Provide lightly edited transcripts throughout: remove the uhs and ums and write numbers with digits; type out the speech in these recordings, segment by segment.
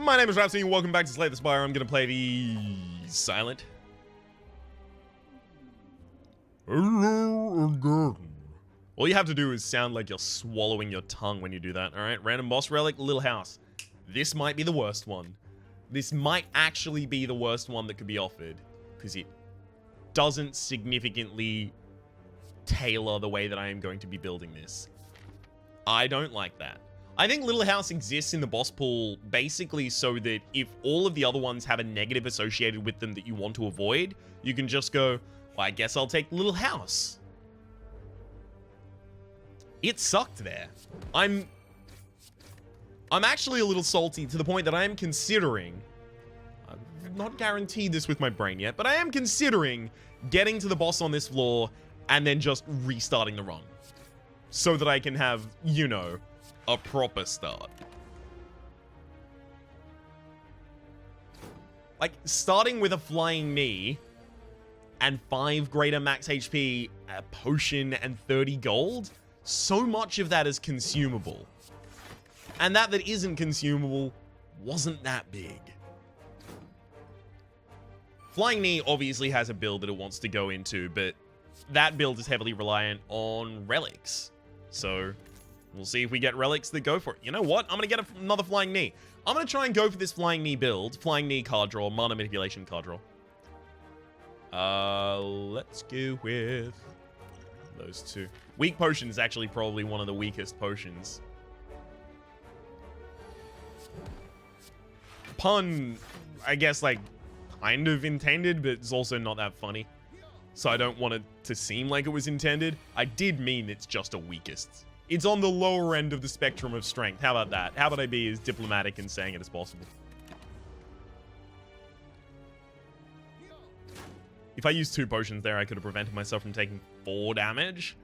My name is Rhapsody and welcome back to Slay the Spire. I'm going to play the silent. Hello again. All you have to do is sound like you're swallowing your tongue when you do that, alright? Random boss relic, little house. This might be the worst one. This might actually be the worst one that could be offered, because it doesn't significantly tailor the way that I am going to be building this. I don't like that. I think Little House exists in the boss pool basically so that if all of the other ones have a negative associated with them that you want to avoid, you can just go, well, I guess I'll take Little House. It sucked there. I'm actually a little salty to the point that I am considering, I've not guaranteed this with my brain yet, but I am considering getting to the boss on this floor and then just restarting the run. So that I can have, you know, a proper start. Like, starting with a flying knee and 5 greater max HP, a potion, and 30 gold, so much of that is consumable. And that isn't consumable wasn't that big. Flying knee obviously has a build that it wants to go into, but that build is heavily reliant on relics. So we'll see if we get relics that go for it. You know what? I'm going to get another flying knee. I'm going to try and go for this flying knee build. Flying knee card draw, mana manipulation card draw. Let's go with those two. Weak potion is actually probably one of the weakest potions. Pun, I guess, like, kind of intended, but it's also not that funny. So I don't want it to seem like it was intended. I did mean it's just a weakest. It's on the lower end of the spectrum of strength. How about that? How about I be as diplomatic in saying it as possible? If I used 2 potions there, I could have prevented myself from taking 4 damage.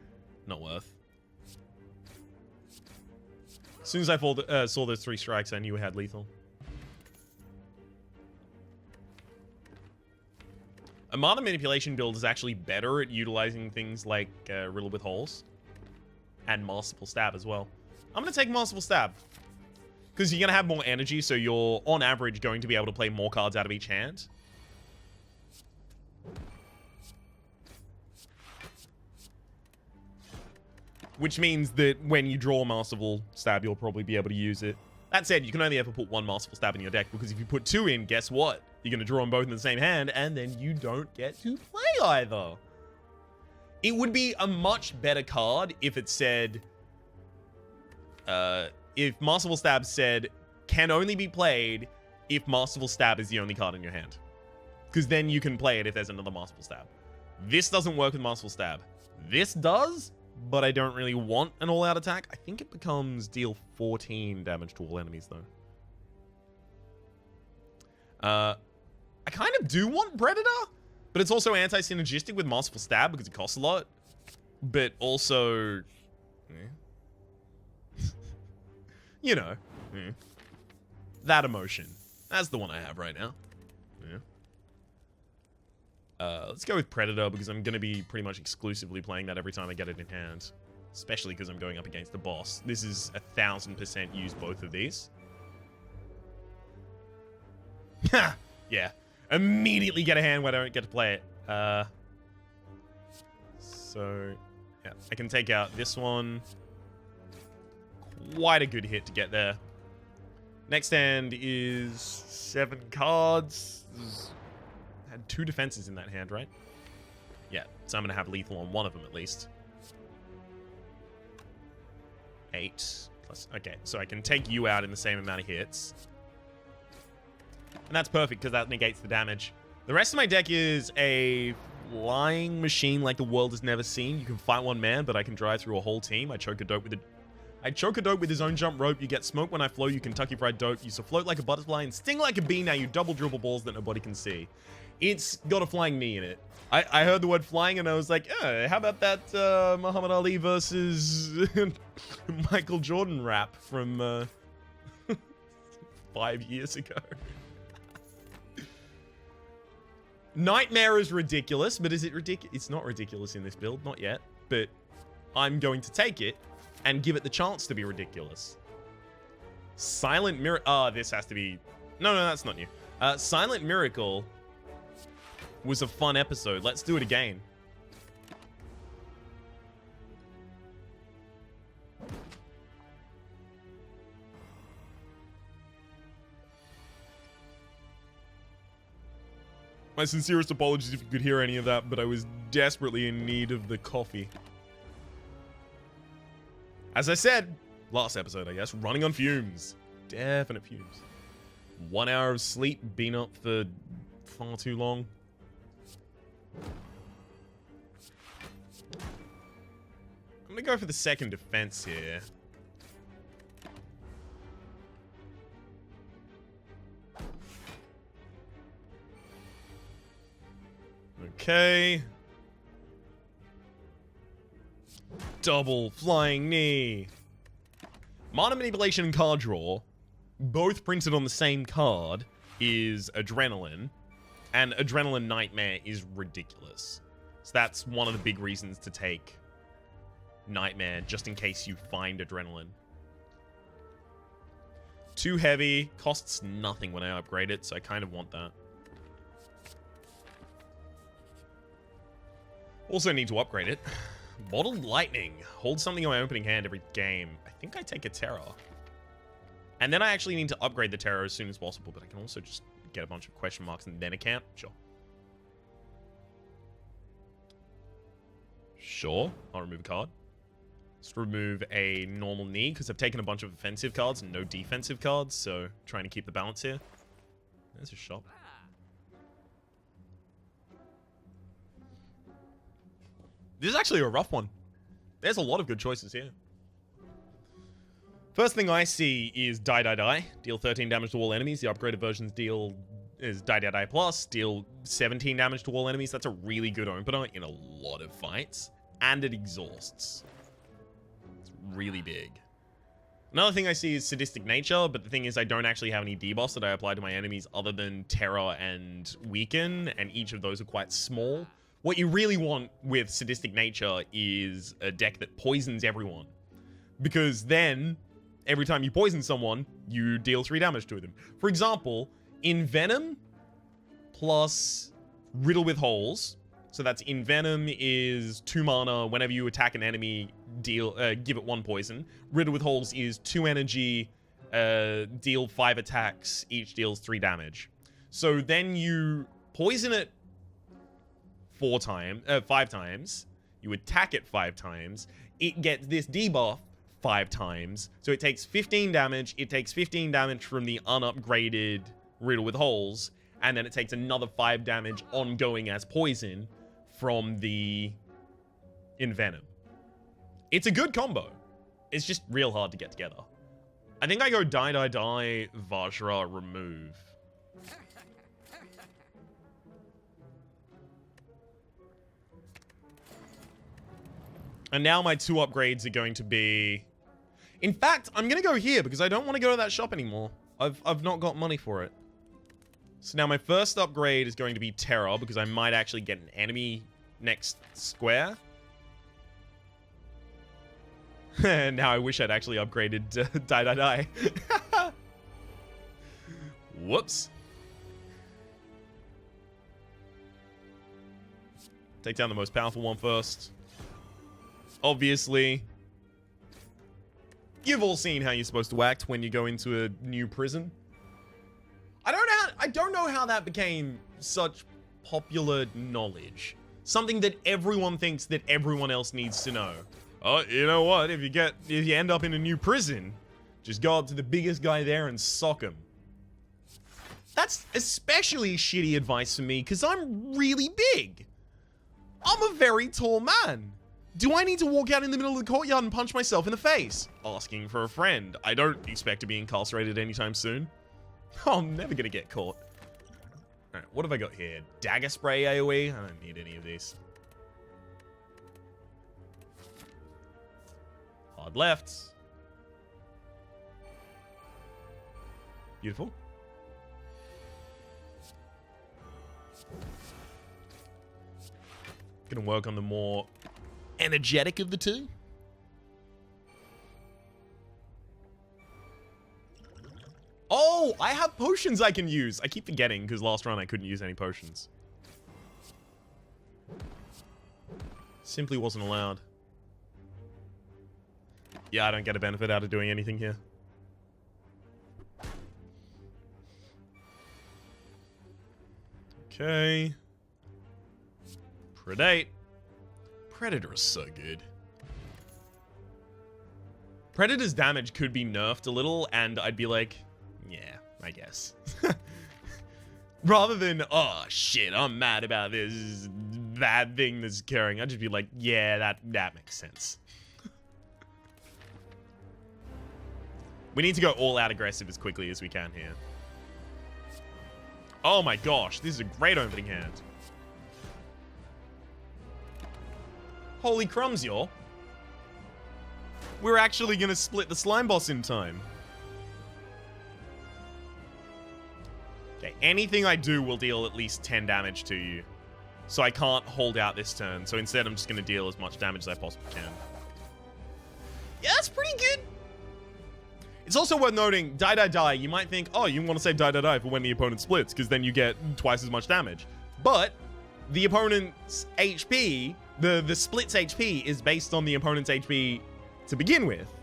Not worth. As soon as I saw those 3 strikes, I knew it had lethal. A mana manipulation build is actually better at utilizing things like Riddle with Holes. And Masterful Stab as well. I'm going to take Masterful Stab. Because you're going to have more energy, so you're, on average, going to be able to play more cards out of each hand. Which means that when you draw Masterful Stab, you'll probably be able to use it. That said, you can only ever put 1 Masterful Stab in your deck, because if you put 2 in, guess what? You're going to draw them both in the same hand, and then you don't get to play either. It would be a much better card if it said, if Masterful Stab said, can only be played if Masterful Stab is the only card in your hand. Because then you can play it if there's another Masterful Stab. This doesn't work with Masterful Stab. This does, but I don't really want an all-out attack. I think it becomes deal 14 damage to all enemies, though. I kind of do want Predator, but it's also anti-synergistic with Masterful Stab because it costs a lot. But also, you know, that emotion. That's the one I have right now. Let's go with Predator because I'm going to be pretty much exclusively playing that every time I get it in hand. Especially because I'm going up against the boss. This is 1000% use both of these. Ha! Yeah. Immediately get a hand where I don't get to play it. So, yeah. I can take out this one. Quite a good hit to get there. Next hand is 7 cards. Had 2 defenses in that hand, right? Yeah, so I'm going to have lethal on one of them at least. 8 plus... Okay, so I can take you out in the same amount of hits. And that's perfect because that negates the damage. The rest of my deck is a flying machine like the world has never seen. You can fight one man, but I can drive through a whole team. I choke a dope with his own jump rope. You get smoke when I flow. You Kentucky Fried Dope. Used to float like a butterfly and sting like a bee. Now you double dribble balls that nobody can see. It's got a flying knee in it. I heard the word flying and I was like, how about that Muhammad Ali versus Michael Jordan rap from 5 years ago? Nightmare is ridiculous, but is it ridiculous? It's not ridiculous in this build, not yet. But I'm going to take it and give it the chance to be ridiculous. Silent Mirror. This has to be No, that's not new. Silent Miracle was a fun episode. Let's do it again. My sincerest apologies if you could hear any of that, but I was desperately in need of the coffee. As I said, last episode, I guess, running on fumes. Definite fumes. 1 hour of sleep, been up for far too long. I'm gonna go for the second defense here. Okay. Double flying knee. Mana manipulation and card draw, both printed on the same card, is Adrenaline. And Adrenaline Nightmare is ridiculous. So that's one of the big reasons to take Nightmare, just in case you find Adrenaline. Too heavy, costs nothing when I upgrade it, so I kind of want that. Also need to upgrade it. Bottled Lightning. Hold something in my opening hand every game. I think I take a Terror. And then I actually need to upgrade the Terror as soon as possible, but I can also just get a bunch of question marks and then a camp. Sure. Sure. I'll remove a card. Let's remove a normal knee, because I've taken a bunch of offensive cards and no defensive cards, so trying to keep the balance here. There's a shop. This is actually a rough one. There's a lot of good choices here. First thing I see is Die Die Die. Deal 13 damage to all enemies. The upgraded versions is Die Die Die Plus. Deal 17 damage to all enemies. That's a really good opener in a lot of fights. And it exhausts. It's really big. Another thing I see is Sadistic Nature, but the thing is I don't actually have any debuffs that I apply to my enemies other than Terror and Weaken, and each of those are quite small. What you really want with Sadistic Nature is a deck that poisons everyone. Because then, every time you poison someone, you deal 3 damage to them. For example, Envenom plus Riddle with Holes. So that's Envenom is 2 mana. Whenever you attack an enemy, give it 1 poison. Riddle with Holes is 2 energy, deal 5 attacks, each deals 3 damage. So then you poison it 5 times. You attack it 5 times. It gets this debuff 5 times. So it takes 15 damage. It takes 15 damage from the unupgraded Riddle with Holes. And then it takes another 5 damage ongoing as poison from the Envenom. It's a good combo. It's just real hard to get together. I think I go Die Die Die, Vajra, remove. And now my 2 upgrades are going to be... In fact, I'm going to go here because I don't want to go to that shop anymore. I've not got money for it. So now my first upgrade is going to be Terror because I might actually get an enemy next square. Now I wish I'd actually upgraded Die Die Die. Whoops. Take down the most powerful one first. Obviously, you've all seen how you're supposed to act when you go into a new prison. I don't know how that became such popular knowledge. Something that everyone thinks that everyone else needs to know. Oh, you know what? If you end up in a new prison, just go up to the biggest guy there and sock him. That's especially shitty advice for me because I'm really big. I'm a very tall man. Do I need to walk out in the middle of the courtyard and punch myself in the face? Asking for a friend. I don't expect to be incarcerated anytime soon. Oh, I'm never gonna get caught. Alright, what have I got here? Dagger Spray AoE? I don't need any of these. Hard left. Beautiful. Gonna work on the more energetic of the two. Oh, I have potions I can use. I keep forgetting because last run I couldn't use any potions. Simply wasn't allowed. Yeah, I don't get a benefit out of doing anything here. Okay. Predate. Predator is so good. Predator's damage could be nerfed a little, and I'd be like, yeah, I guess. Rather than, oh shit, I'm mad about this bad thing that's occurring, I'd just be like, yeah, that makes sense. We need to go all out aggressive as quickly as we can here. Oh my gosh, this is a great opening hand. Holy crumbs, y'all. We're actually gonna split the slime boss in time. Okay, anything I do will deal at least 10 damage to you. So I can't hold out this turn. So instead, I'm just gonna deal as much damage as I possibly can. Yeah, that's pretty good. It's also worth noting, die, die, die. You might think, oh, you want to save die, die, die for when the opponent splits, because then you get twice as much damage. But the opponent's HP, the split's HP is based on the opponent's HP to begin with.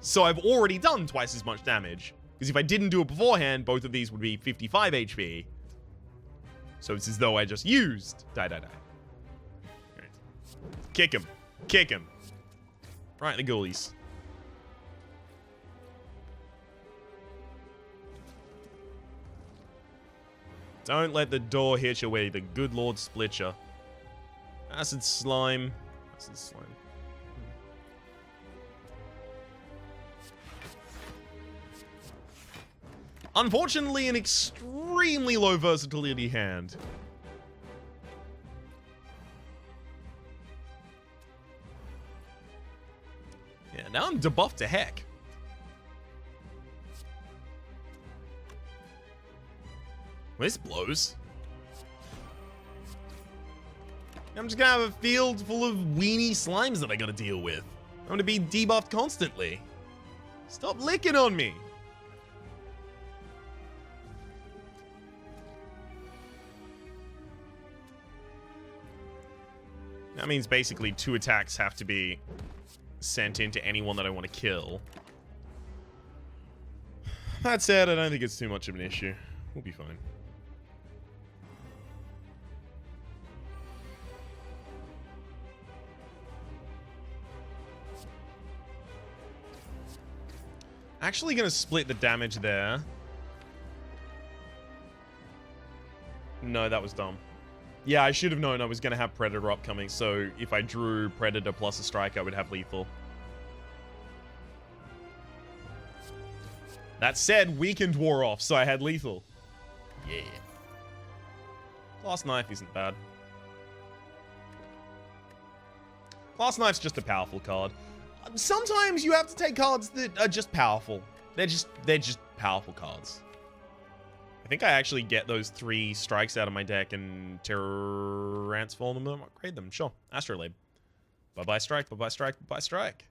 So I've already done twice as much damage. Because if I didn't do it beforehand, both of these would be 55 HP. So it's as though I just used die, die, die. Right. Kick him. Kick him. Right, the ghoulies. Don't let the door hit you where the good Lord split you. Acid slime. Acid slime. Unfortunately, an extremely low versatility hand. Yeah, now I'm debuffed to heck. This blows. I'm just gonna have a field full of weenie slimes that I gotta deal with. I'm gonna be debuffed constantly. Stop licking on me. That means basically 2 attacks have to be sent into anyone that I want to kill. That said, I don't think it's too much of an issue. We'll be fine. Actually gonna split the damage there. No, that was dumb. Yeah, I should have known I was gonna have Predator upcoming, so if I drew Predator plus a strike, I would have lethal. That said, Weakened wore off, so I had lethal. Yeah. Glass Knife isn't bad. Glass Knife's just a powerful card. Sometimes you have to take cards that are just powerful. They're just powerful cards. I think I actually get those 3 strikes out of my deck and transform them, upgrade them. Sure. Astrolabe. Bye-bye strike, bye-bye strike, bye-bye strike.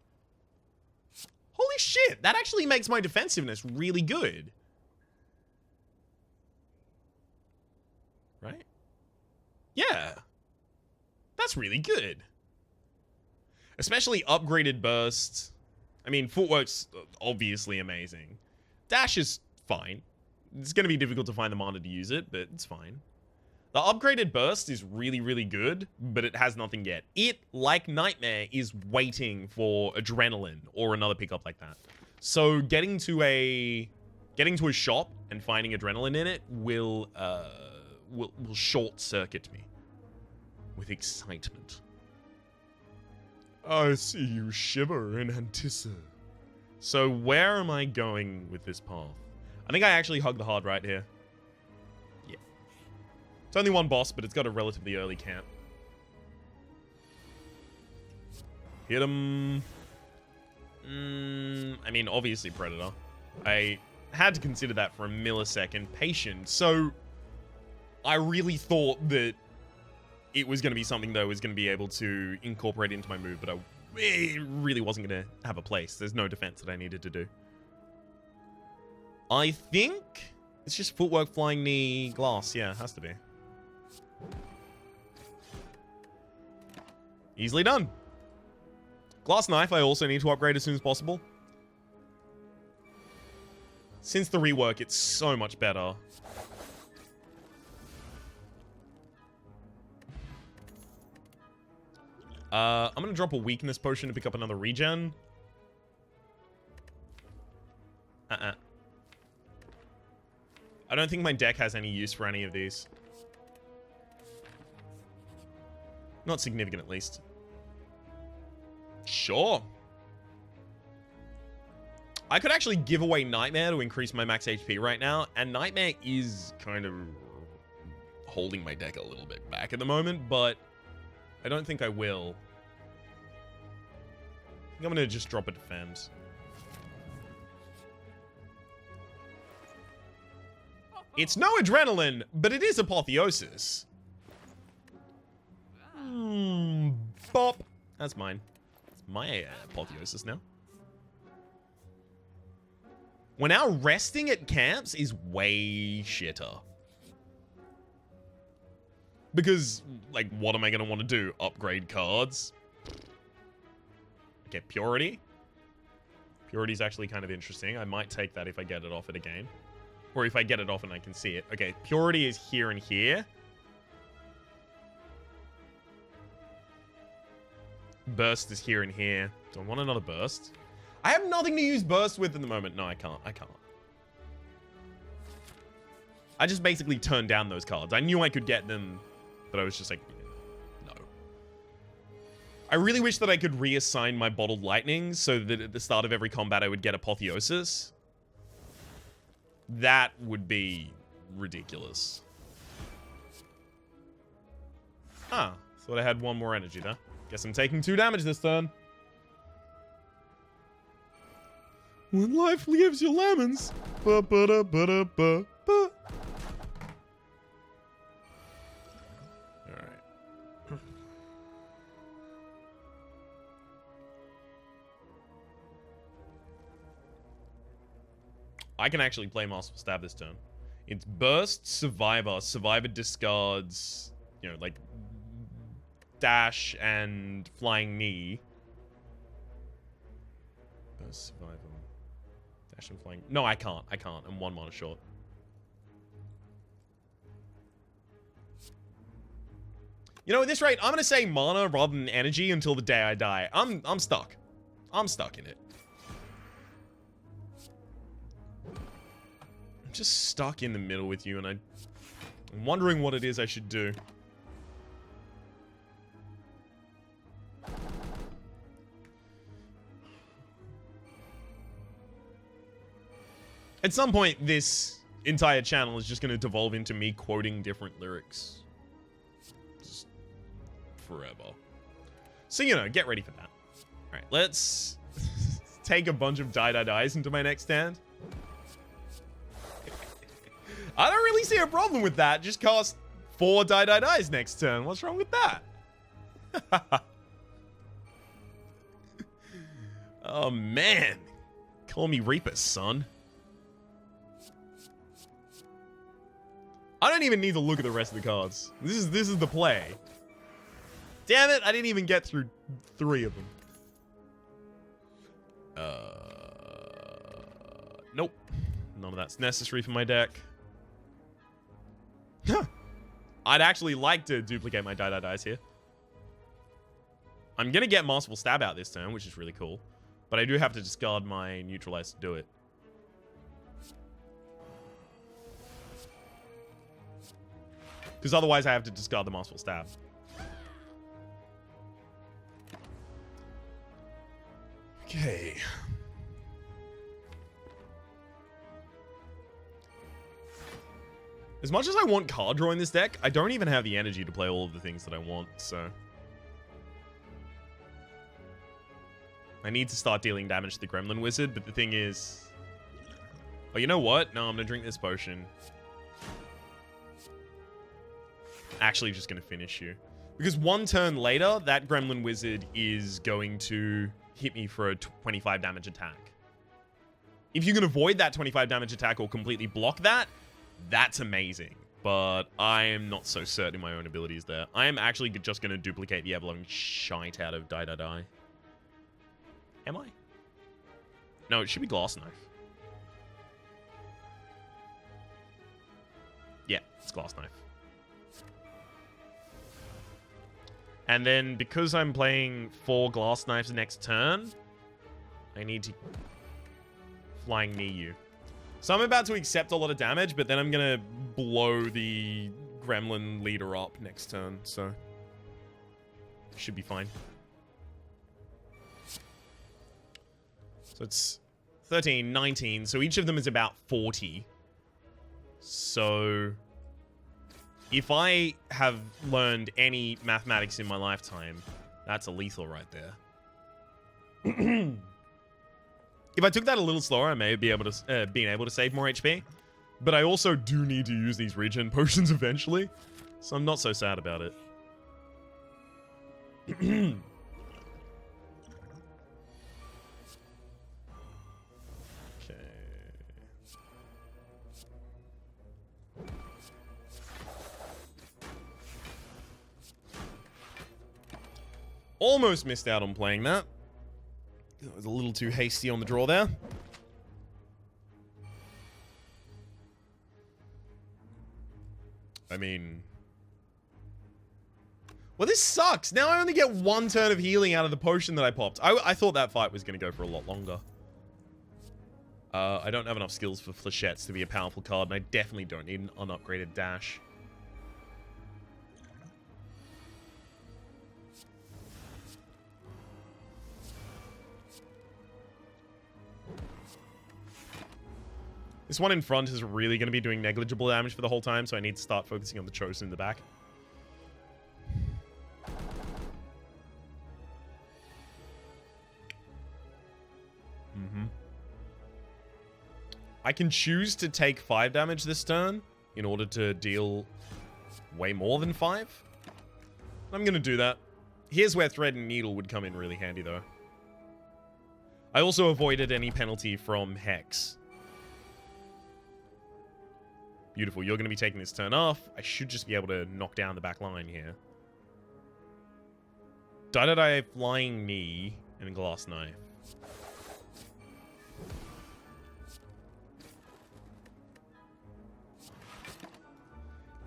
Holy shit, that actually makes my defensiveness really good. Right? Yeah. That's really good. Especially upgraded burst. I mean, footwork's obviously amazing. Dash is fine. It's going to be difficult to find the mana to use it, but it's fine. The upgraded burst is really, really good, but it has nothing yet. It, like Nightmare, is waiting for Adrenaline or another pickup like that. So getting to a shop and finding Adrenaline in it will short circuit me with excitement. I see you shiver in Antissa. So where am I going with this path? I think I actually hug the hard right here. Yeah. It's only one boss, but it's got a relatively early camp. Hit him. I mean, obviously Predator. I had to consider that for a millisecond. Patient. So I really thought that it was going to be something that I was going to be able to incorporate into my move, but it really wasn't going to have a place. There's no defense that I needed to do. I think it's just footwork, flying knee, glass. Yeah, it has to be. Easily done. Glass knife, I also need to upgrade as soon as possible. Since the rework, it's so much better. I'm gonna drop a weakness potion to pick up another regen. I don't think my deck has any use for any of these. Not significant, at least. Sure. I could actually give away Nightmare to increase my max HP right now, and Nightmare is kind of holding my deck a little bit back at the moment, but I don't think I will. I think I'm gonna just drop a defend. It's no adrenaline, but it is apotheosis. Bop. That's mine. It's my apotheosis now. We're now resting at camps is way shitter. Because, like, what am I going to want to do? Upgrade cards? Okay, Purity. Purity's actually kind of interesting. I might take that if I get it off at a game. Or if I get it off and I can see it. Okay, Purity is here and here. Burst is here and here. Do I want another burst? I have nothing to use burst with at the moment. No, I can't. I can't. I just basically turned down those cards. I knew I could get them, but I was just like, no. I really wish that I could reassign my bottled lightning so that at the start of every combat I would get apotheosis. That would be ridiculous. Ah, thought I had one more energy there. Guess I'm taking 2 damage this turn. When life gives you lemons. Ba ba da ba da ba ba. Alright. I can actually play Masterful Stab this turn. It's Burst, Survivor. Survivor discards, you know, like Dash and Flying Knee. Burst, Survivor. Dash and Flying. No, I can't. I can't. I'm 1 mana short. You know, at this rate, I'm gonna say mana rather than energy until the day I die. I'm stuck. I'm stuck in it. I'm just stuck in the middle with you, and I'm wondering what it is I should do. At some point, this entire channel is just going to devolve into me quoting different lyrics. Just forever. So, you know, get ready for that. Alright, let's take a bunch of dies into my next stand. I don't really see a problem with that. Just cast 4 dies next turn. What's wrong with that? Oh, man. Call me Reaper, son. I don't even need to look at the rest of the cards. This is the play. Damn it, I didn't even get through 3 of them. Nope. None of that's necessary for my deck. I'd actually like to duplicate my dies here. I'm gonna get Masterful Stab out this turn, which is really cool. But I do have to discard my Neutralize to do it. Because otherwise I have to discard the Masterful Stab. Okay. As much as I want card draw in this deck, I don't even have the energy to play all of the things that I want, so... I need to start dealing damage to the Gremlin Wizard, but the thing is... Oh, you know what? No, I'm gonna drink this potion. Actually just gonna finish you. Because 1 turn later, that Gremlin Wizard is going to hit me for a 25 damage attack. If you can avoid that 25 damage attack or completely block that, that's amazing. But I am not so certain in my own abilities there. I am actually just going to duplicate the ever-loving shite out of Die Die Die. Am I? No, it should be Glass Knife. Yeah, it's Glass Knife. And then, because I'm playing 4 Glass Knives next turn, I need to Flying Knee you. So I'm about to accept a lot of damage, but then I'm going to blow the Gremlin leader up next turn, so should be fine. So it's 13, 19, so each of them is about 40. So if I have learned any mathematics in my lifetime, that's a lethal right there. If I took that a little slower, I may be able to been able to save more HP. But I also do need to use these regen potions eventually, so I'm not so sad about it. Okay. Almost missed out on playing that. I was a little too hasty on the draw there. I mean... Well, this sucks. Now I only get 1 turn of healing out of the potion that I popped. I thought that fight was going to go for a lot longer. I don't have enough skills for Flechettes to be a powerful card, and I definitely don't need an unupgraded dash. This one in front is really going to be doing negligible damage for the whole time, so I need to start focusing on the Chosen in the back. I can choose to take 5 damage this turn in order to deal way more than 5. I'm going to do that. Here's where Thread and Needle would come in really handy, though. I also avoided any penalty from Hex. Beautiful. You're going to be taking this turn off. I should just be able to knock down the back line here. Die Die Die, Flying Knee, and Glass Knife.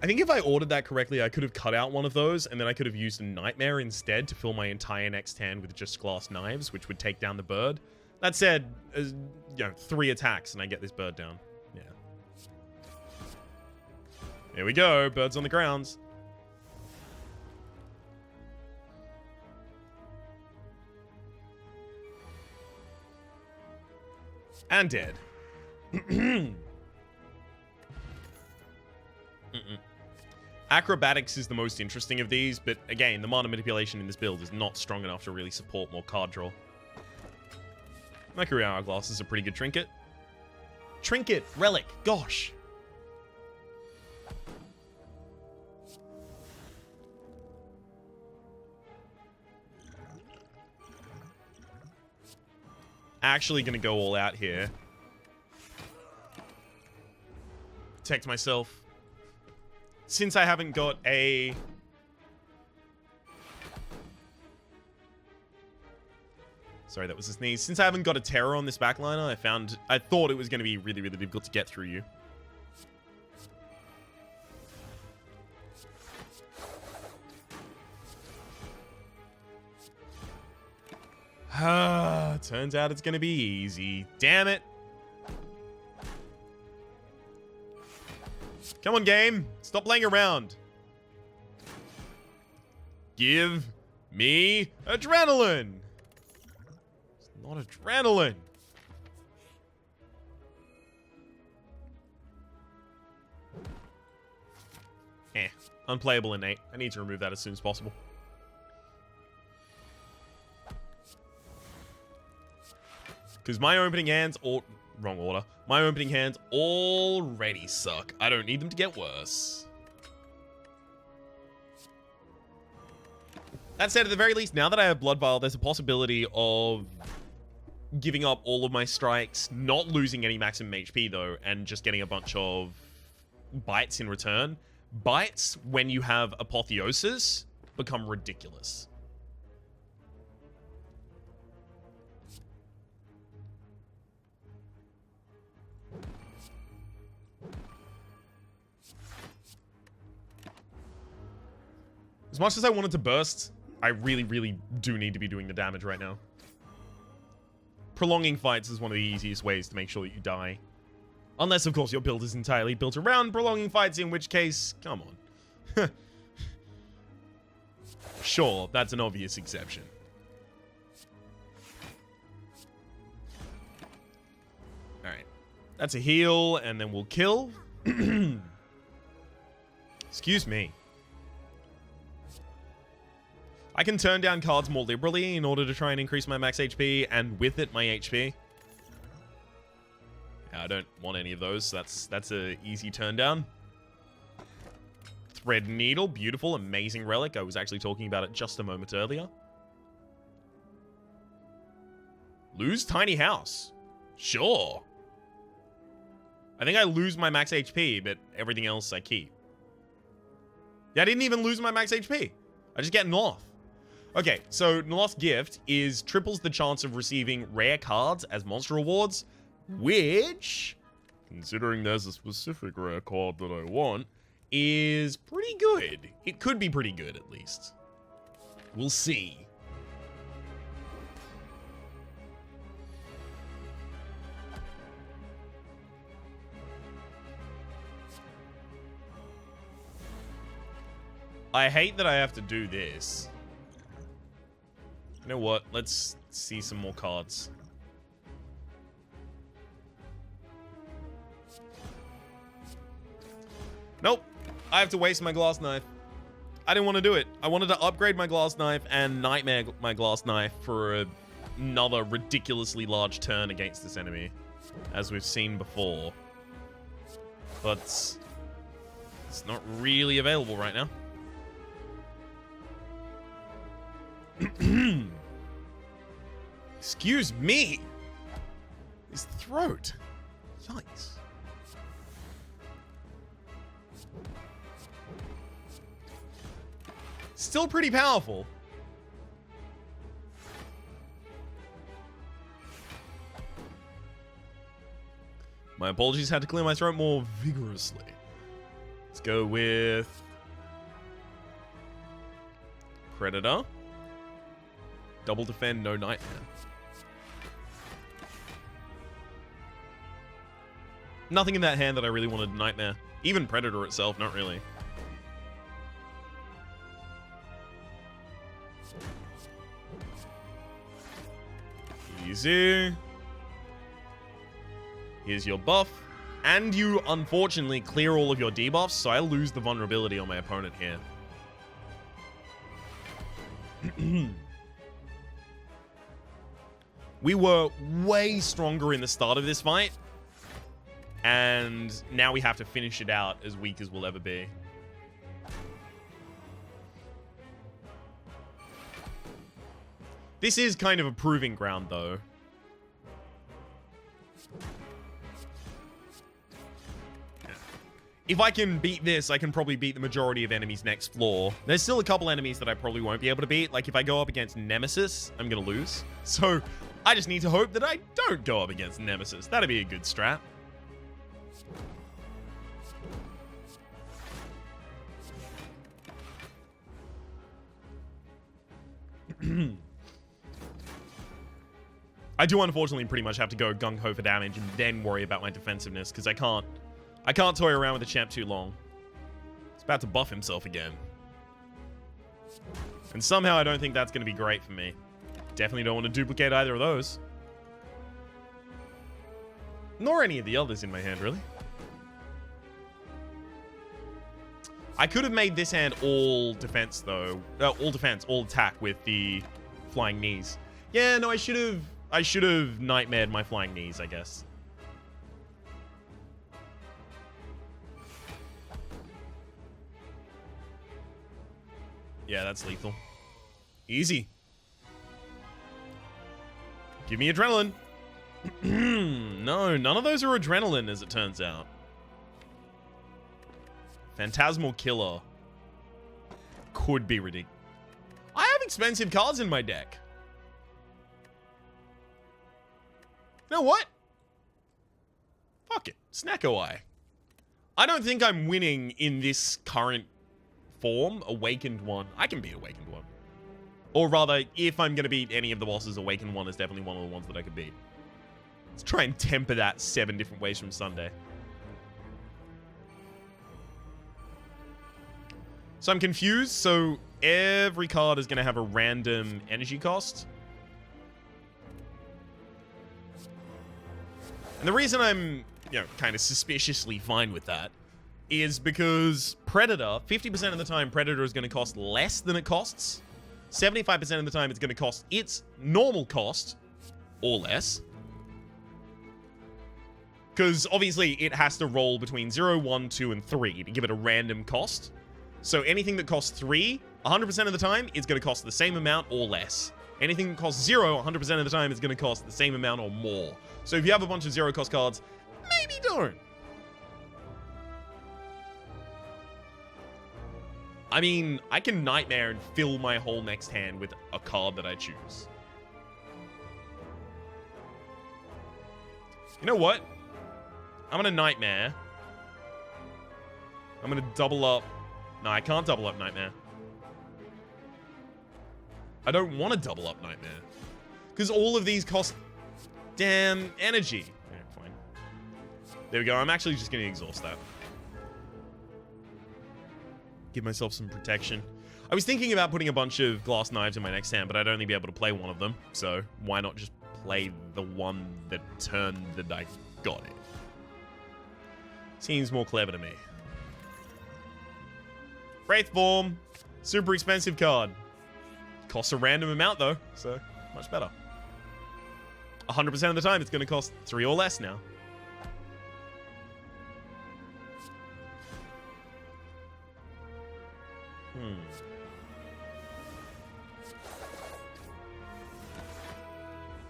I think if I ordered that correctly, I could have cut out one of those, and then I could have used a Nightmare instead to fill my entire next hand with just Glass Knives, which would take down the bird. That said, 3 attacks, and I get this bird down. Yeah. Here we go. Bird's on the grounds. And dead. Acrobatics is the most interesting of these, but again, the mana manipulation in this build is not strong enough to really support more card draw. Mercury Hourglass is a pretty good trinket. Trinket! Relic! Gosh! Actually gonna go all out here. Protect myself. Since I haven't got a... Sorry, that was a sneeze. Since I haven't got a terror on this backliner, I thought it was going to be really, really difficult to get through you. Turns out it's going to be easy. Damn it. Come on, game. Stop playing around. Give me adrenaline. It's not adrenaline. Unplayable innate. I need to remove that as soon as possible. Because my opening hands, wrong order. My opening hands already suck. I don't need them to get worse. That said, at the very least, now that I have Blood Vial, there's a possibility of giving up all of my strikes, not losing any maximum HP though, and just getting a bunch of bites in return. Bites, when you have Apotheosis, become ridiculous. As much as I wanted to burst, I really, really do need to be doing the damage right now. Prolonging fights is one of the easiest ways to make sure that you die. Unless, of course, your build is entirely built around prolonging fights, in which case, come on. Sure, that's an obvious exception. Alright. That's a heal, and then we'll kill. Excuse me. I can turn down cards more liberally in order to try and increase my max HP, and with it, my HP. Yeah, I don't want any of those, so that's a easy turn down. Thread Needle, beautiful, amazing relic. I was actually talking about it just a moment earlier. Lose Tiny House. Sure. I think I lose my max HP, but everything else I keep. Yeah, I didn't even lose my max HP. I just get North. Okay, so North's Gift is triples the chance of receiving rare cards as monster rewards, which, considering there's a specific rare card that I want, is pretty good. It could be pretty good, at least. We'll see. I hate that I have to do this. You know what? Let's see some more cards. Nope. I have to waste my glass knife. I didn't want to do it. I wanted to upgrade my glass knife and nightmare my glass knife for another ridiculously large turn against this enemy, as we've seen before. But it's not really available right now. Excuse me. His throat. Yikes. Still pretty powerful. My apologies, had to clear my throat more vigorously. Let's go with Predator. Double defend, no nightmare. Nothing in that hand that I really wanted nightmare. Even Predator itself, not really. Easy. Here's your buff. And you, unfortunately, clear all of your debuffs, so I lose the vulnerability on my opponent here. We were way stronger in the start of this fight. And now we have to finish it out as weak as we'll ever be. This is kind of a proving ground, though. If I can beat this, I can probably beat the majority of enemies next floor. There's still a couple enemies that I probably won't be able to beat. Like, if I go up against Nemesis, I'm gonna lose. So, I just need to hope that I don't go up against Nemesis. That'd be a good strat. I do unfortunately pretty much have to go gung-ho for damage and then worry about my defensiveness, because I can't toy around with the champ too long. He's about to buff himself again. And somehow I don't think that's going to be great for me. Definitely don't want to duplicate either of those. Nor any of the others in my hand, really. I could have made this hand all defense, though. All defense, all attack with the flying knees. Yeah, no, I should have nightmared my flying knees, I guess. Yeah, that's lethal. Easy. Give me adrenaline. No, none of those are adrenaline, as it turns out. Phantasmal Killer could be ridiculous. I have expensive cards in my deck. You know what? Fuck it. Snacko Eye. I don't think I'm winning in this current form. Awakened one. I can beat Awakened one. Or rather, if I'm going to beat any of the bosses, Awakened one is definitely one of the ones that I could beat. Let's try and temper that 7 different ways from Sunday. So I'm confused. So every card is going to have a random energy cost. And the reason I'm, kind of suspiciously fine with that is because Predator, 50% of the time, Predator is going to cost less than it costs. 75% of the time, it's going to cost its normal cost or less. Because obviously, it has to roll between 0, 1, 2, and 3 to give it a random cost. So anything that costs 3, 100% of the time, is going to cost the same amount or less. Anything that costs 0, 100% of the time, is going to cost the same amount or more. So if you have a bunch of 0 cost cards, maybe don't. I mean, I can Nightmare and fill my whole next hand with a card that I choose. You know what? I'm gonna Nightmare. I'm gonna double up. No, I can't double up Nightmare. I don't want to double up Nightmare. Because all of these cost damn energy. Yeah, fine. There we go. I'm actually just gonna exhaust that. Give myself some protection. I was thinking about putting a bunch of glass knives in my next hand, but I'd only be able to play one of them. So why not just play the one that turned that I got it? Seems more clever to me. Wraith Form. Super expensive card. Costs a random amount though, so much better. 100% of the time it's going to cost 3 or less now.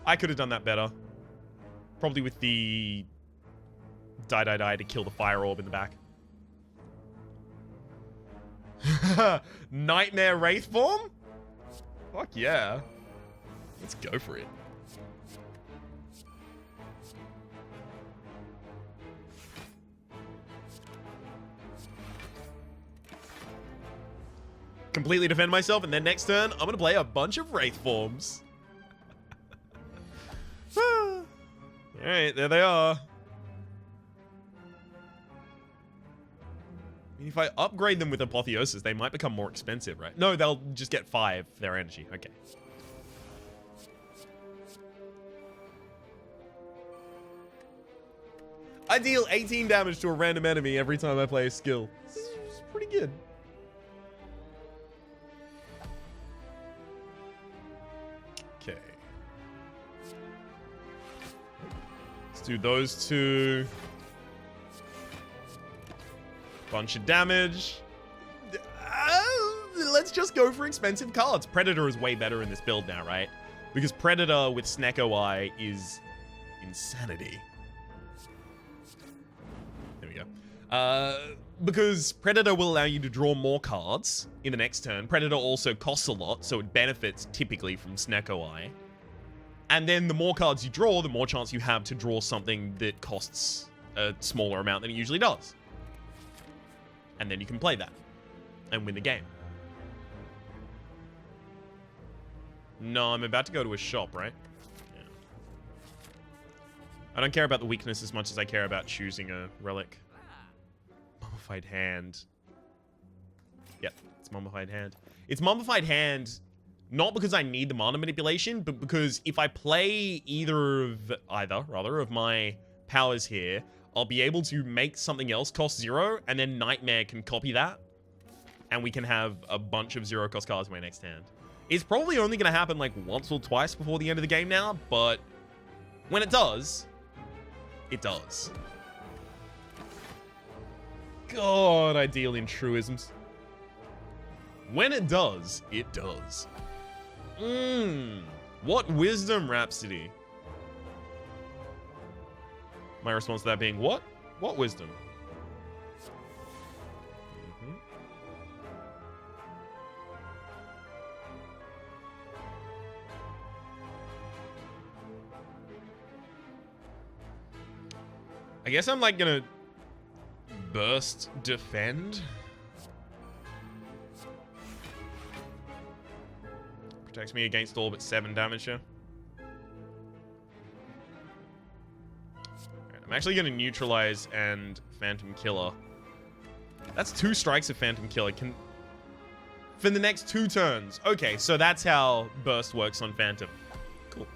I could have done that better. Probably with the die to kill the fire orb in the back. Nightmare Wraith Form? Fuck yeah. Let's go for it. Completely defend myself, and then next turn, I'm going to play a bunch of Wraith Forms. Alright, there they are. I mean, if I upgrade them with Apotheosis, they might become more expensive, right? No, they'll just get 5 their energy. Okay. I deal 18 damage to a random enemy every time I play a skill. It's pretty good. Okay. Let's do those two. Bunch of damage. Let's just go for expensive cards. Predator is way better in this build now, right? Because Predator with Snacko Eye is insanity. There we go. Because Predator will allow you to draw more cards in the next turn. Predator also costs a lot, so it benefits typically from Snacko Eye. And then the more cards you draw, the more chance you have to draw something that costs a smaller amount than it usually does. And then you can play that and win the game. No, I'm about to go to a shop, right? Yeah. I don't care about the weakness as much as I care about choosing a relic. Mummified Hand. Yep, it's Mummified Hand. It's Mummified Hand not because I need the mana manipulation, but because if I play either of my powers here, I'll be able to make something else cost 0, and then Nightmare can copy that, and we can have a bunch of 0 cost cards in my next hand. It's probably only going to happen like once or twice before the end of the game now, but when it does, it does. God, I deal in truisms. When it does, it does. What wisdom, Rhapsody. My response to that being, what? What wisdom? Mhm. I guess I'm like gonna burst defend. Protects me against all but 7 damage here. Right, I'm actually gonna neutralize and Phantom Killer. That's 2 strikes of Phantom Killer. For the next 2 turns. Okay, so that's how burst works on Phantom. Cool.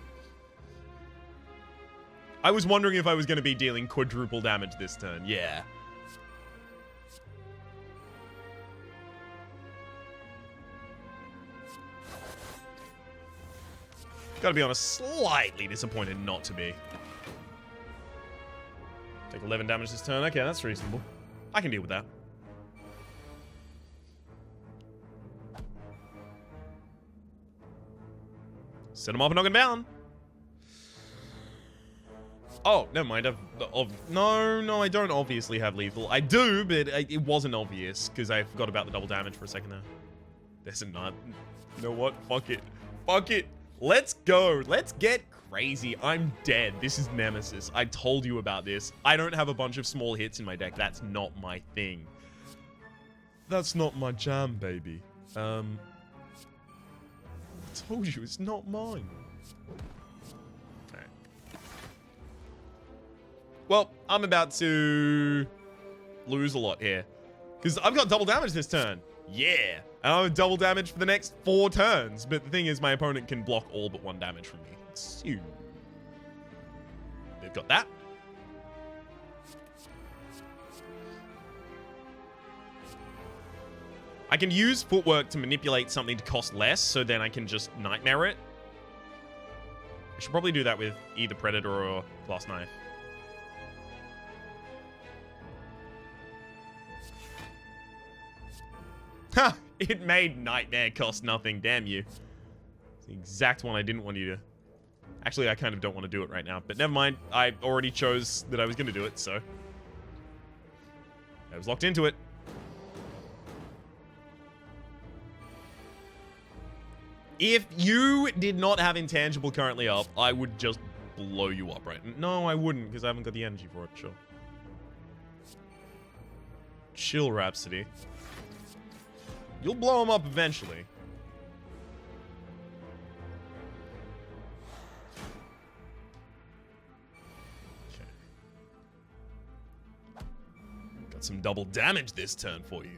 I was wondering if I was going to be dealing quadruple damage this turn. Yeah. Gotta be honest, slightly disappointed not to be. Take 11 damage this turn. Okay, that's reasonable. I can deal with that. Set him up and knock him down. Oh, never mind. No, I don't obviously have lethal. I do, but it wasn't obvious because I forgot about the double damage for a second there. There's a nut. You know what? Fuck it. Fuck it. Let's go. Let's get crazy. I'm dead. This is Nemesis. I told you about this. I don't have a bunch of small hits in my deck. That's not my thing. That's not my jam, baby. I told you, it's not mine. Okay. Well, I'm about to lose a lot here. Because I've got double damage this turn. Yeah. And I have double damage for the next 4 turns. But the thing is, my opponent can block all but 1 damage from me. So, they've got that. I can use footwork to manipulate something to cost less, so then I can just nightmare it. I should probably do that with either Predator or Glass Knife. Ha! It made Nightmare cost nothing, damn you. It's the exact one I didn't want you to... Actually, I kind of don't want to do it right now, but never mind. I already chose that I was going to do it, so... I was locked into it. If you did not have Intangible currently up, I would just blow you up, right? No, I wouldn't, because I haven't got the energy for it, sure. Chill, Rhapsody. You'll blow him up eventually. Okay. Got some double damage this turn for you.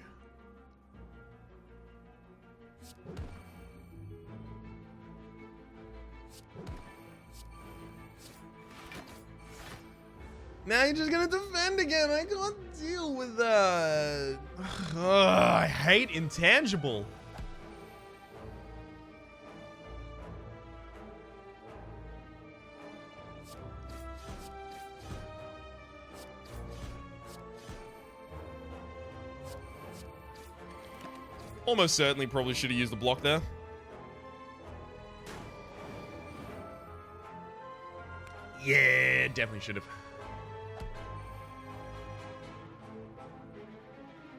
Now you're just gonna defend again. I can't deal with that. Ugh, I hate Intangible. Almost certainly probably should have used the block there. Yeah, definitely should have.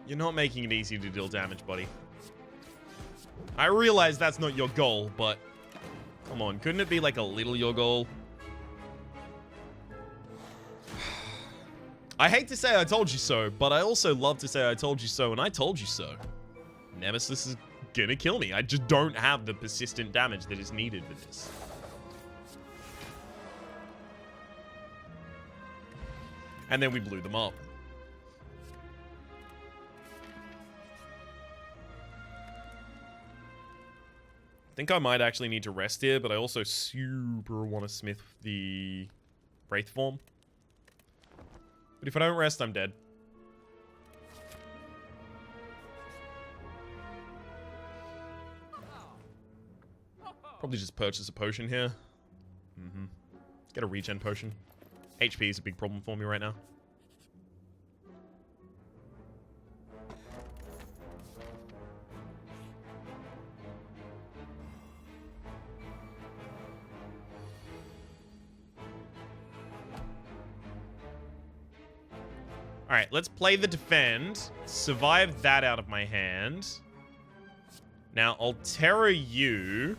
You're not making it easy to deal damage, buddy. I realize that's not your goal, but... Come on, couldn't it be like a little your goal? I hate to say I told you so, but I also love to say I told you so, and I told you so. Nemesis is gonna kill me. I just don't have the persistent damage that is needed for this. And then we blew them up. I think I might actually need to rest here, but I also super want to smith the Wraith form. But if I don't rest, I'm dead. Probably just purchase a potion here. Get a regen potion. HP is a big problem for me right now. Alright, let's play the defend. Survive that out of my hand. Now, I'll Terror you.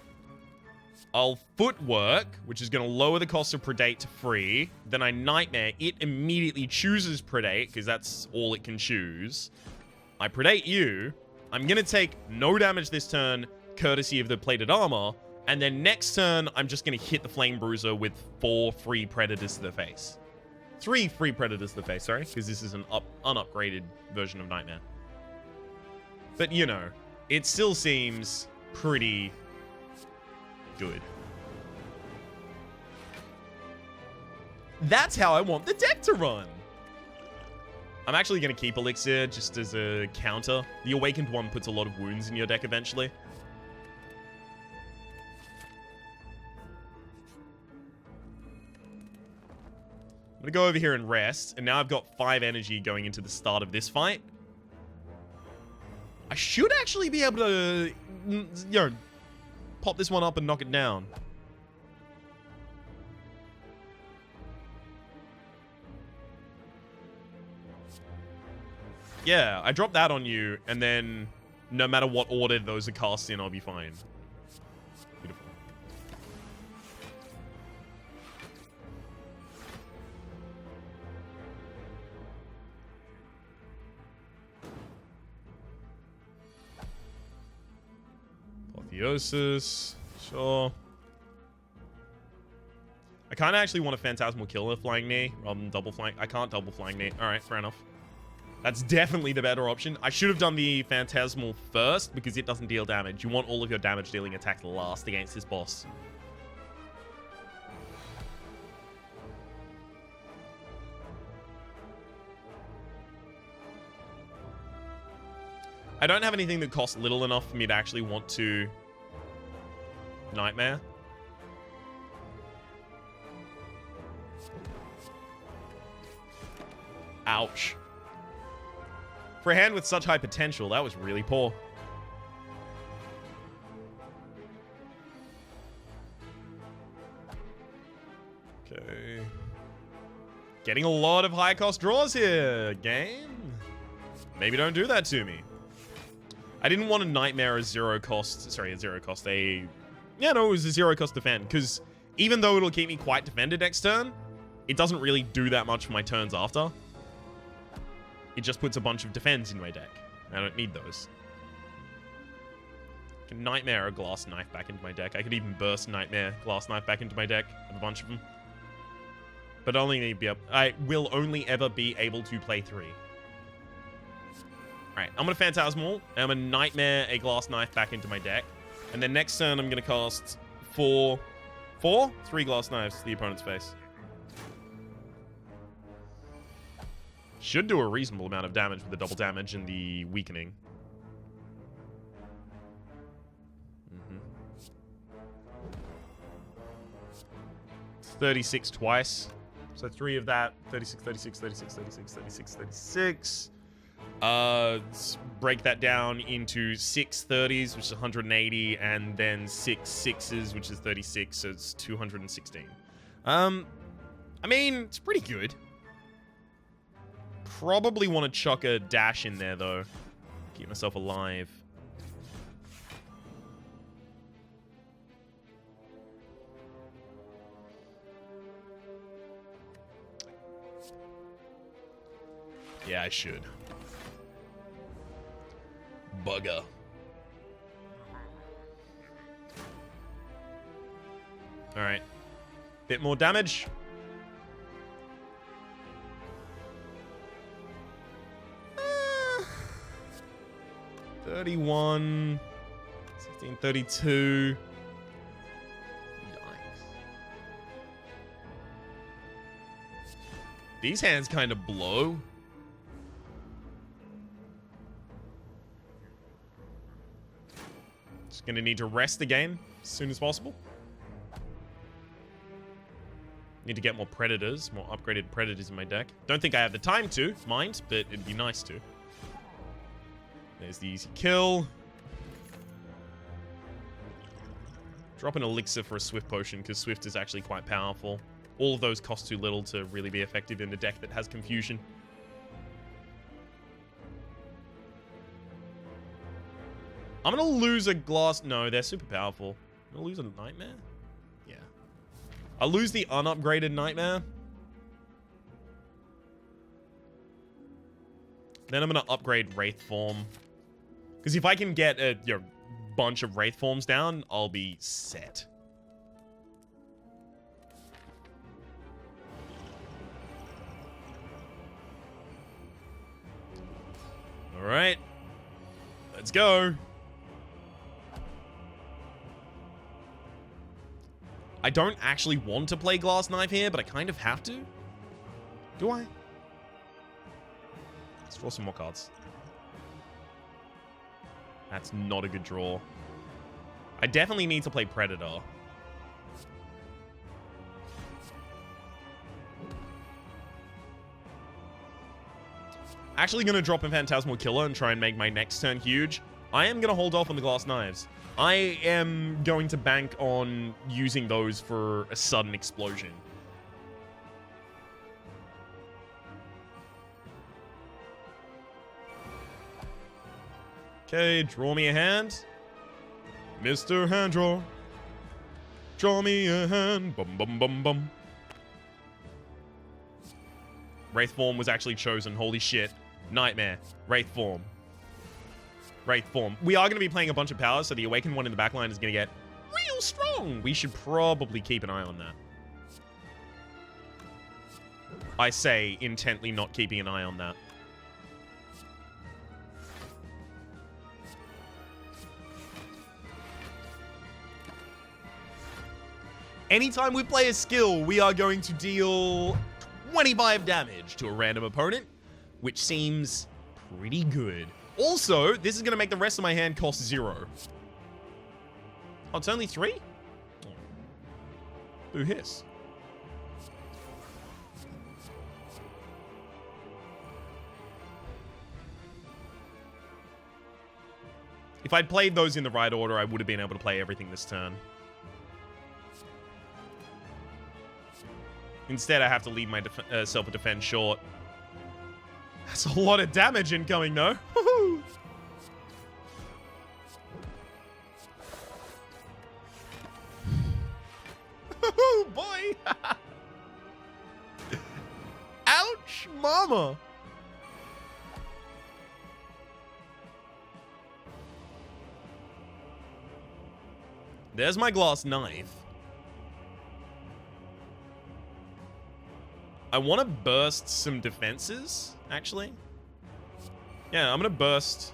I'll Footwork, which is going to lower the cost of Predate to free. Then I Nightmare. It immediately chooses Predate, because that's all it can choose. I Predate you. I'm going to take no damage this turn, courtesy of the Plated Armor. And then next turn, I'm just going to hit the Flame Bruiser with 4 free Predators to the face. 3 free Predators to the face, sorry, because this is an unupgraded version of Nightmare. But, you know, it still seems pretty good. That's how I want the deck to run. I'm actually going to keep Elixir just as a counter. The Awakened one puts a lot of wounds in your deck eventually. I'm going to go over here and rest. And now I've got 5 energy going into the start of this fight. I should actually be able to, you know, pop this one up and knock it down. Yeah, I drop that on you, and then no matter what order those are cast in, I'll be fine. Beautiful. Apotheosis. Sure. I kind of actually want a Phantasmal Killer flying knee rather than double flying. I can't double flying knee. Alright, fair enough. That's definitely the better option. I should have done the Phantasmal first because it doesn't deal damage. You want all of your damage dealing attacks last against this boss. I don't have anything that costs little enough for me to actually want to Nightmare. Ouch. For a hand with such high potential, that was really poor. Okay. Getting a lot of high cost draws here, game. Maybe don't do that to me. I didn't want a Nightmare a zero cost. Sorry, a zero cost. Yeah, no, it was a zero cost defend. Because even though it'll keep me quite defended next turn, it doesn't really do that much for my turns after. It just puts a bunch of defends in my deck. I don't need those. I can Nightmare a Glass Knife back into my deck. I could even burst Nightmare Glass Knife back into my deck. I have a bunch of them. But I will only ever be able to play 3. Alright, I'm going to Phantasmal. I'm going to Nightmare a Glass Knife back into my deck. And then next turn, I'm going to cast 3 Glass Knives to the opponent's face. Should do a reasonable amount of damage with the double damage and the weakening. 36 twice. So 3 of that. 36, 36, 36, 36, 36, 36. Break that down into 6 30s, which is 180, and then 6 6s, which is 36, so it's 216. I mean, it's pretty good. Probably want to chuck a dash in there, though. Keep myself alive. Yeah, I should. Bugger. Alright. Bit more damage. Uh, 31. 16, 32. Yikes. These hands kind of blow. Just gonna need to rest again as soon as possible. Need to get more predators, more upgraded predators in my deck. Don't think I have the time to, mind, but it'd be nice to. There's the easy kill. Drop an elixir for a Swift potion, because Swift is actually quite powerful. All of those cost too little to really be effective in a deck that has confusion. I'm gonna lose a glass... No, they're super powerful. I'm gonna lose a nightmare? Yeah. I'll lose the unupgraded nightmare. Then I'm gonna upgrade Wraith Form. Because if I can get a bunch of Wraith Forms down, I'll be set. Alright. Let's go. I don't actually want to play Glass Knife here, but I kind of have to. Do I? Let's draw some more cards. That's not a good draw. I definitely need to play Predator. Actually gonna drop a Phantasmal Killer and try and make my next turn huge. I am gonna hold off on the Glass Knives. I am going to bank on using those for a sudden explosion. Okay, draw me a hand. Mr. Hand Draw. Draw me a hand. Bum bum bum bum. Wraith Form was actually chosen. Holy shit. Nightmare. Wraith Form. Wraith Form. We are going to be playing a bunch of powers, so the Awakened one in the backline is going to get real strong. We should probably keep an eye on that. I say, intently not keeping an eye on that. Anytime we play a skill, we are going to deal 25 damage to a random opponent, which seems pretty good. Also, this is going to make the rest of my hand cost 0. Oh, it's only 3? Oh. Boo hiss. If I'd played those in the right order, I would have been able to play everything this turn. Instead, I have to leave myself a defense short. That's a lot of damage incoming, though. Woohoo! Oh boy! Ouch, mama! There's my Glass Knife. I want to burst some defenses, actually. Yeah, I'm going to burst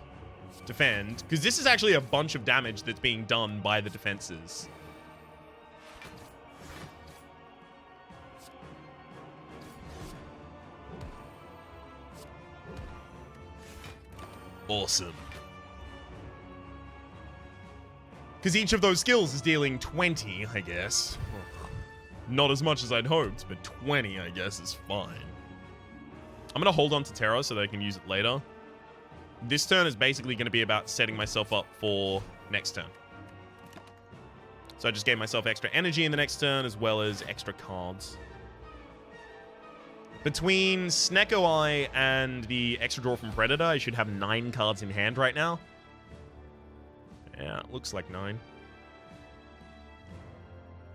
defend, because this is actually a bunch of damage that's being done by the defenses. Awesome. Because each of those skills is dealing 20, I guess. Not as much as I'd hoped, but 20, I guess, is fine. I'm going to hold on to Terror so that I can use it later. This turn is basically going to be about setting myself up for next turn. So I just gave myself extra energy in the next turn, as well as extra cards. Between Snecko Eye and the extra draw from Predator, I should have 9 cards in hand right now. Yeah, it looks like 9.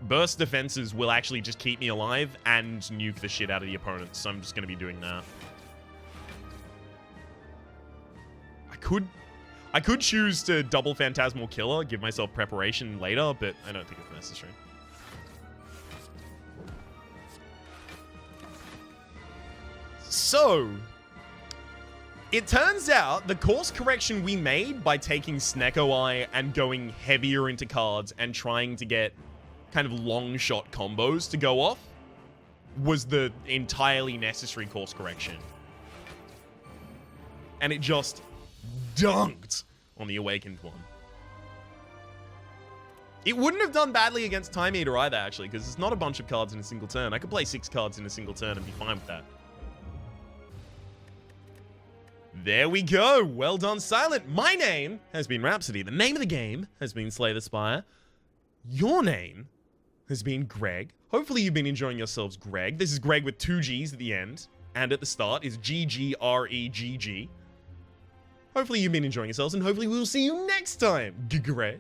Burst defenses will actually just keep me alive and nuke the shit out of the opponent, so I'm just going to be doing that. I could choose to double Phantasmal Killer, give myself preparation later, but I don't think it's necessary. So, it turns out the course correction we made by taking Snecko Eye and going heavier into cards and trying to get kind of long shot combos to go off was the entirely necessary course correction. And it just dunked on the Awakened one. It wouldn't have done badly against Time Eater either, actually, because it's not a bunch of cards in a single turn. I could play 6 cards in a single turn and be fine with that. There we go. Well done, Silent. My name has been Rhapsody. The name of the game has been Slay the Spire. Your name has been Greg. Hopefully you've been enjoying yourselves, Greg. This is Greg with 2 G's at the end. And at the start is G-G-R-E-G-G. Hopefully you've been enjoying yourselves, and hopefully we'll see you next time. Greg.